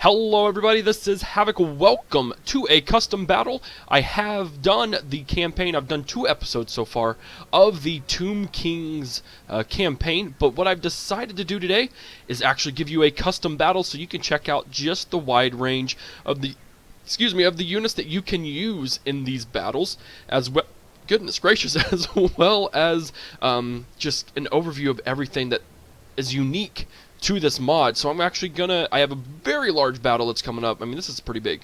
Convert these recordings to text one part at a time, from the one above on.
Hello everybody, this is Havoc. Welcome to a custom battle. I have done the campaign, I've done 2 episodes so far of the Tomb Kings campaign, but what I've decided to do today is actually give you a custom battle so you can check out just the wide range of the units that you can use in these battles, as well, goodness gracious, as well as just an overview of everything that is unique to this mod. So I'm actually I have a very large battle that's coming up. I mean, this is pretty big.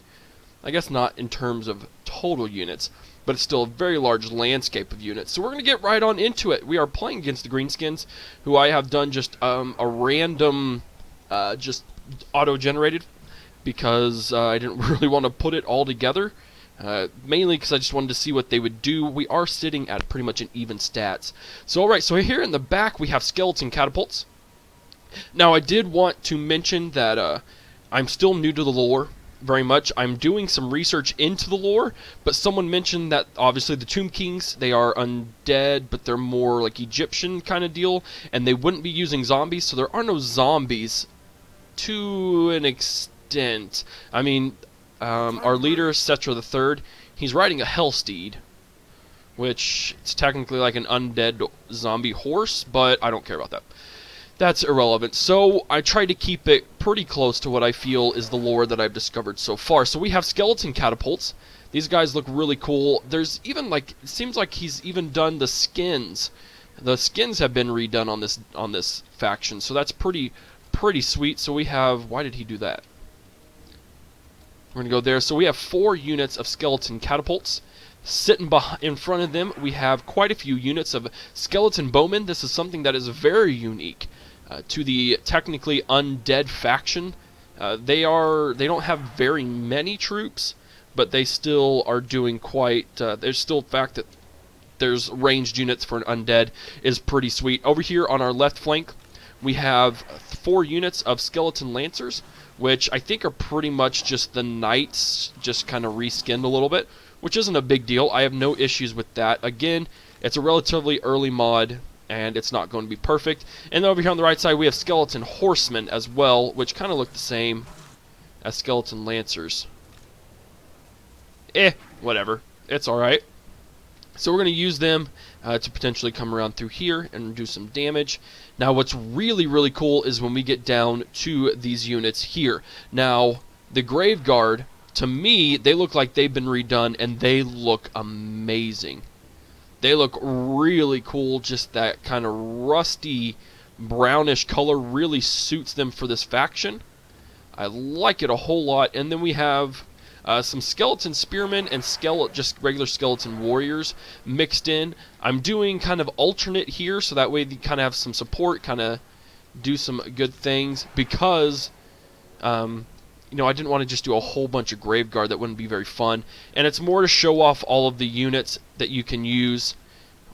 I guess not in terms of total units, but it's still a very large landscape of units. So we're going to get right on into it. We are playing against the Greenskins, who I have done just a random, just auto-generated, because I didn't really want to put it all together. Mainly because I just wanted to see what they would do. We are sitting at pretty much an even stats. So alright, so here in the back we have skeleton catapults. Now, I did want to mention that I'm still new to the lore very much. I'm doing some research into the lore, but someone mentioned that obviously the Tomb Kings, they are undead, but they're more like Egyptian kind of deal, and they wouldn't be using zombies, so there are no zombies to an extent. I mean, our leader, Cetra III, he's riding a Hellsteed, which is technically like an undead zombie horse, but I don't care about that. That's irrelevant. So I tried to keep it pretty close to what I feel is the lore that I've discovered so far. So we have skeleton catapults. These guys look really cool. There's even like, it seems like he's even done the skins. The skins have been redone on this faction. So that's pretty sweet. So we have, why did he do that? We're going to go there. So we have 4 units of skeleton catapults. Sitting in front of them, we have quite a few units of skeleton bowmen. This is something that is very unique to the technically undead faction. They don't have very many troops, but they still are doing quite. There's still the fact that there's ranged units for an undead is pretty sweet. Over here on our left flank, we have 4 units of skeleton lancers, which I think are pretty much just the knights, just kind of reskinned a little bit, which isn't a big deal. I have no issues with that. Again, it's a relatively early mod, and it's not going to be perfect. And then over here on the right side, we have skeleton horsemen as well, which kind of look the same as skeleton lancers. Whatever. It's alright. So we're going to use them to potentially come around through here and do some damage. Now, what's really cool is when we get down to these units here. Now, the Grave Guard, to me, they look like they've been redone, and they look amazing. They look really cool. Just that kind of rusty, brownish color really suits them for this faction. I like it a whole lot. And then we have some skeleton spearmen and just regular skeleton warriors mixed in. I'm doing kind of alternate here, so that way you kind of have some support, kind of do some good things, because you know, I didn't want to just do a whole bunch of Grave Guard. That wouldn't be very fun. And it's more to show off all of the units that you can use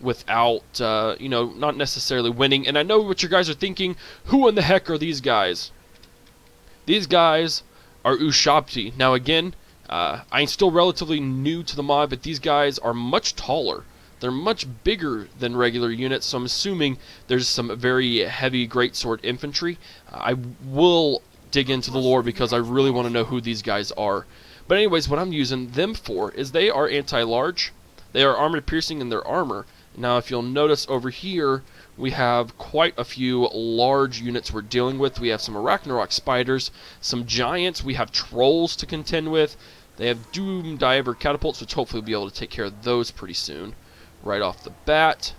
without, you know, not necessarily winning. And I know what you guys are thinking. Who in the heck are these guys? These guys are Ushabti. Now, again, I'm still relatively new to the mod, but these guys are much taller. They're much bigger than regular units, so I'm assuming there's some very heavy greatsword infantry. I will dig into the lore because I really want to know who these guys are. But anyways, what I'm using them for is they are anti-large. They are armored piercing in their armor. Now, if you'll notice over here, we have quite a few large units we're dealing with. We have some Arachnarok spiders, some giants. We have trolls to contend with. They have Doom Diver catapults, which hopefully we'll be able to take care of those pretty soon, right off the bat.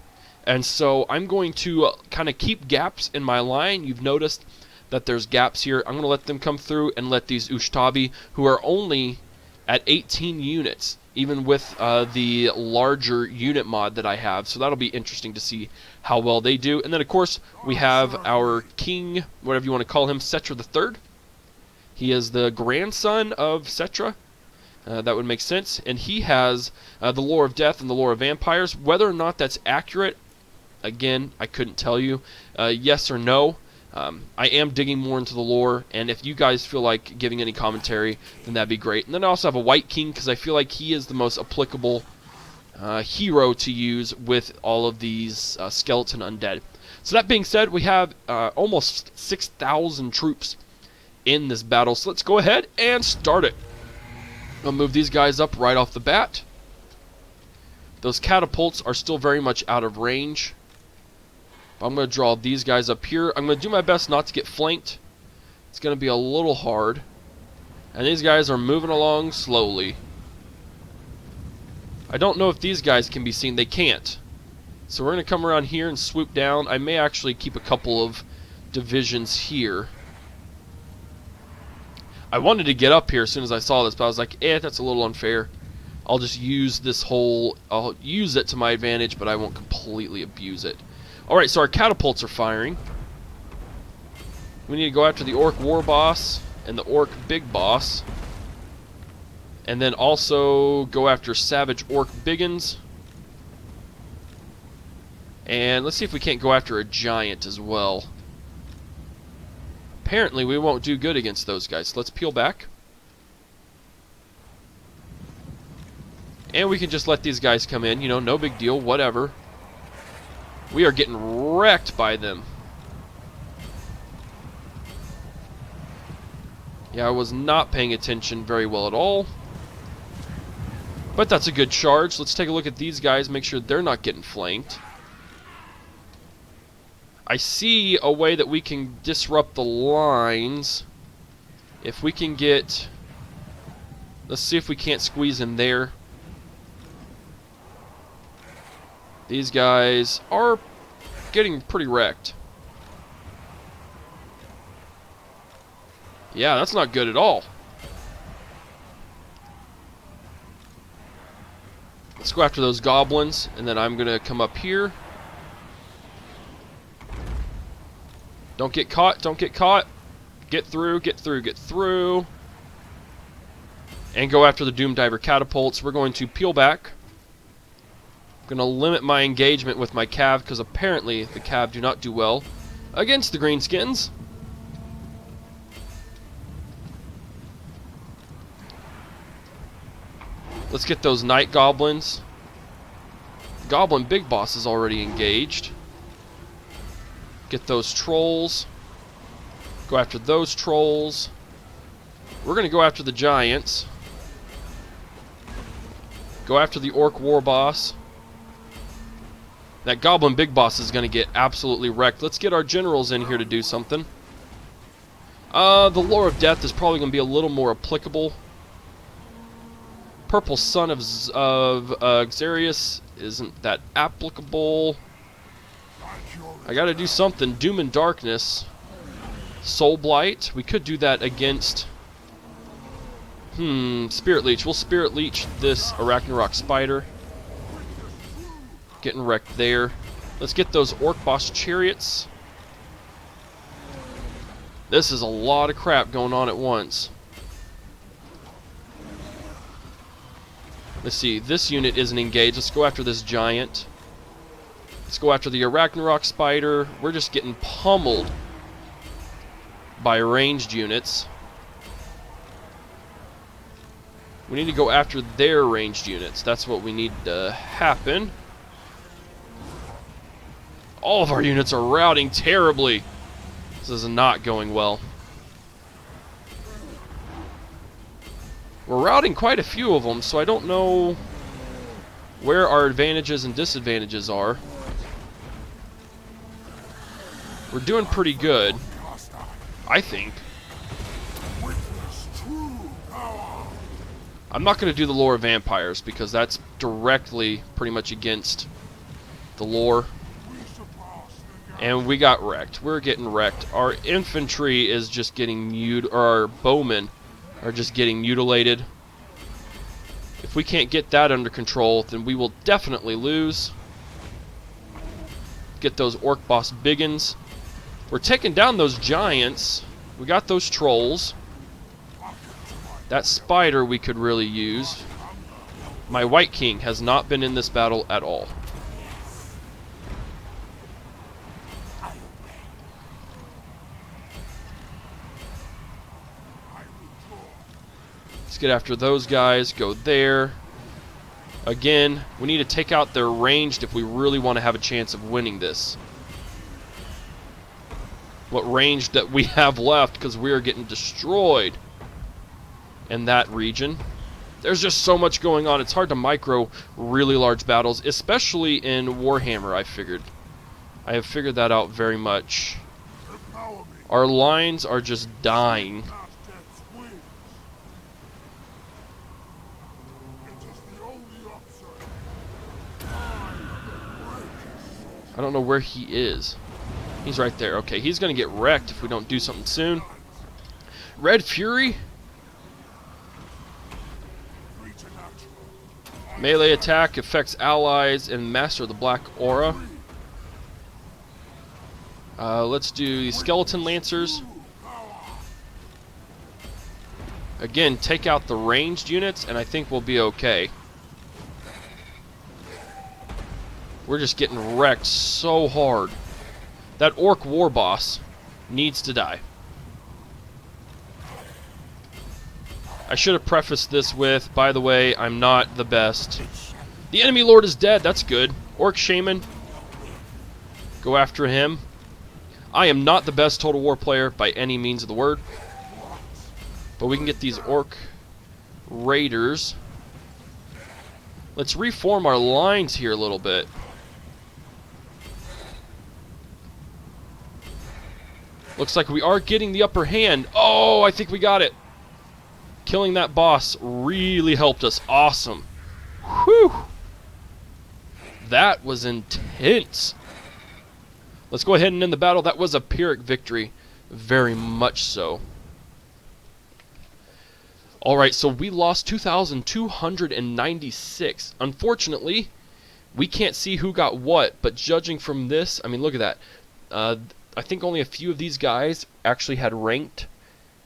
And so I'm going to kind of keep gaps in my line. You've noticed that there's gaps here. I'm going to let them come through and let these Ushtabi, who are only at 18 units, even with the larger unit mod that I have. So that'll be interesting to see how well they do. And then, of course, we have our king, whatever you want to call him, Cetra III. He is the grandson of Cetra. That would make sense. And he has the lore of death and the lore of vampires. Whether or not that's accurate, again, I couldn't tell you. Yes or no. I am digging more into the lore, and if you guys feel like giving any commentary, then that'd be great. And then I also have a White King, because I feel like he is the most applicable hero to use with all of these skeleton undead. So that being said, we have almost 6,000 troops in this battle. So let's go ahead and start it. I'll move these guys up right off the bat. Those catapults are still very much out of range. But I'm going to draw these guys up here. I'm going to do my best not to get flanked. It's going to be a little hard. And these guys are moving along slowly. I don't know if these guys can be seen. They can't. So we're going to come around here and swoop down. I may actually keep a couple of divisions here. I wanted to get up here as soon as I saw this, but I was like, that's a little unfair. I'll just use this whole... I'll use it to my advantage, but I won't completely abuse it. Alright, so our catapults are firing. We need to go after the Orc War Boss and the Orc Big Boss. And then also go after Savage Orc Biggins. And let's see if we can't go after a Giant as well. Apparently we won't do good against those guys. So let's peel back. And we can just let these guys come in. You know, no big deal, whatever. We are getting wrecked by them. Yeah, I was not paying attention very well at all. But that's a good charge. Let's take a look at these guys, make sure they're not getting flanked. I see a way that we can disrupt the lines. If we can get... Let's see if we can't squeeze in there. These guys are getting pretty wrecked. Yeah, that's not good at all. Let's go after those goblins, and then I'm going to come up here. Don't get caught, don't get caught. Get through, get through, get through. And go after the Doom Diver catapults. We're going to peel back. I'm going to limit my engagement with my Cav, because apparently the Cav do not do well against the Greenskins. Let's get those Night Goblins. Goblin Big Boss is already engaged. Get those Trolls. Go after those Trolls. We're going to go after the Giants. Go after the Orc War Boss. That Goblin Big Boss is going to get absolutely wrecked. Let's get our generals in here to do something. The Lore of Death is probably going to be a little more applicable. Purple Son of Xarius isn't that applicable. I gotta do something. Doom and Darkness. Soul Blight. We could do that against... Spirit Leech. We'll Spirit Leech this Arachnarok Spider. Getting wrecked there. Let's get those Orc Boss Chariots. This is a lot of crap going on at once. Let's see, this unit isn't engaged. Let's go after this Giant. Let's go after the Arachnarok Spider. We're just getting pummeled by ranged units. We need to go after their ranged units. That's what we need to happen. All of our units are routing terribly. This is not going well. We're routing quite a few of them, so I don't know where our advantages and disadvantages are. We're doing pretty good, I think. I'm not going to do the lore of vampires because that's directly pretty much against the lore. And we got wrecked. We're getting wrecked. Our infantry is just getting or our bowmen are just getting mutilated. If we can't get that under control, then we will definitely lose. Get those Orc Boss Biggins. We're taking down those Giants. We got those Trolls. That Spider we could really use. My White King has not been in this battle at all. Let's get after those guys, go there. Again, we need to take out their ranged if we really want to have a chance of winning this. what range that we have left, because we are getting destroyed in that region. There's just so much going on. It's hard to micro really large battles, especially in Warhammer, I have figured that out very much. Our lines are just dying. I don't know where he is. He's right there. Okay, he's going to get wrecked if we don't do something soon. Red Fury. Melee attack affects allies and Master of the Black Aura. Let's do the Skeleton Lancers. Again, take out the ranged units, and I think we'll be okay. We're just getting wrecked so hard. That Orc War Boss needs to die. I should have prefaced this with, by the way, I'm not the best. The enemy lord is dead, that's good. Orc Shaman. Go after him. I am not the best Total War player by any means of the word. But we can get these Orc Raiders. Let's reform our lines here a little bit. Looks like we are getting the upper hand. Oh, I think we got it. Killing that boss really helped us. Awesome. Whew. That was intense. Let's go ahead and end the battle. That was a Pyrrhic victory. Very much so. Alright, so we lost 2,296. Unfortunately, we can't see who got what, but judging from this, I mean, look at that. I think only a few of these guys actually had ranked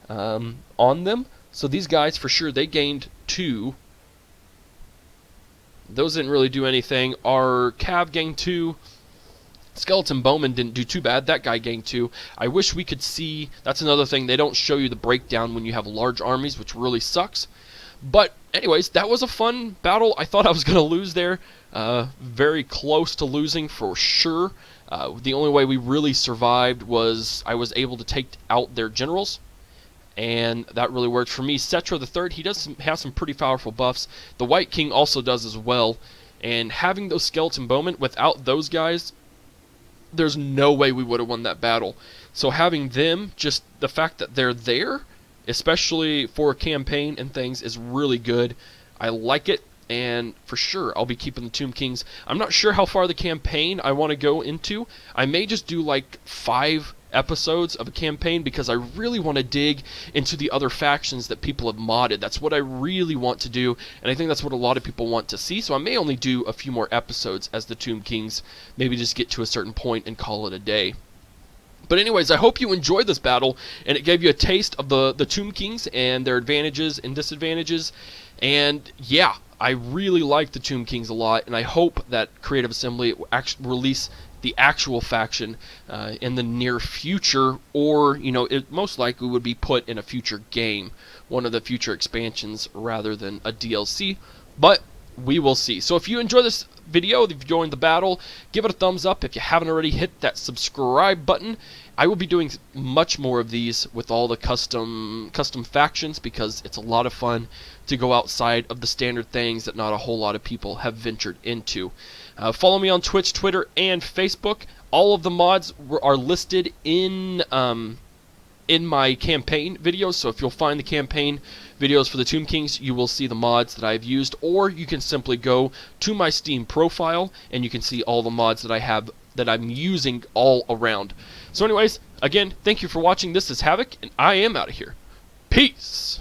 on them. So these guys, for sure, they gained 2. Those didn't really do anything. Our Cav gained 2. Skeleton Bowman didn't do too bad. That guy gained 2. I wish we could see... That's another thing. They don't show you the breakdown when you have large armies, which really sucks. But anyways, that was a fun battle. I thought I was going to lose there. Very close to losing for sure. The only way we really survived was I was able to take out their generals. And that really worked for me. Cetra the Third, he does have some pretty powerful buffs. The White King also does as well. And having those Skeleton Bowmen, without those guys, there's no way we would have won that battle. So having them, just the fact that they're there, especially for a campaign and things, is really good. I like it, and for sure I'll be keeping the Tomb Kings. I'm not sure how far the campaign I want to go into. I may just do like 5 episodes of a campaign because I really want to dig into the other factions that people have modded. That's what I really want to do, and I think that's what a lot of people want to see. So I may only do a few more episodes as the Tomb Kings, maybe just get to a certain point and call it a day. But anyways, I hope you enjoyed this battle, and it gave you a taste of the Tomb Kings and their advantages and disadvantages. And yeah, I really like the Tomb Kings a lot, and I hope that Creative Assembly will actually release the actual faction in the near future, or, you know, it most likely would be put in a future game, one of the future expansions rather than a DLC, but we will see. So if you enjoy this video, if you joined the battle, give it a thumbs up. If you haven't already, hit that subscribe button. I will be doing much more of these with all the custom factions, because it's a lot of fun to go outside of the standard things that not a whole lot of people have ventured into. Follow me on Twitch, Twitter, and Facebook. All of the mods are listed in my campaign videos, so if you'll find the campaign videos for the Tomb Kings, you will see the mods that I've used, or you can simply go to my Steam profile and you can see all the mods that I have that I'm using all around. So anyways, again, thank you for watching. This is Havoc, and I am out of here. Peace!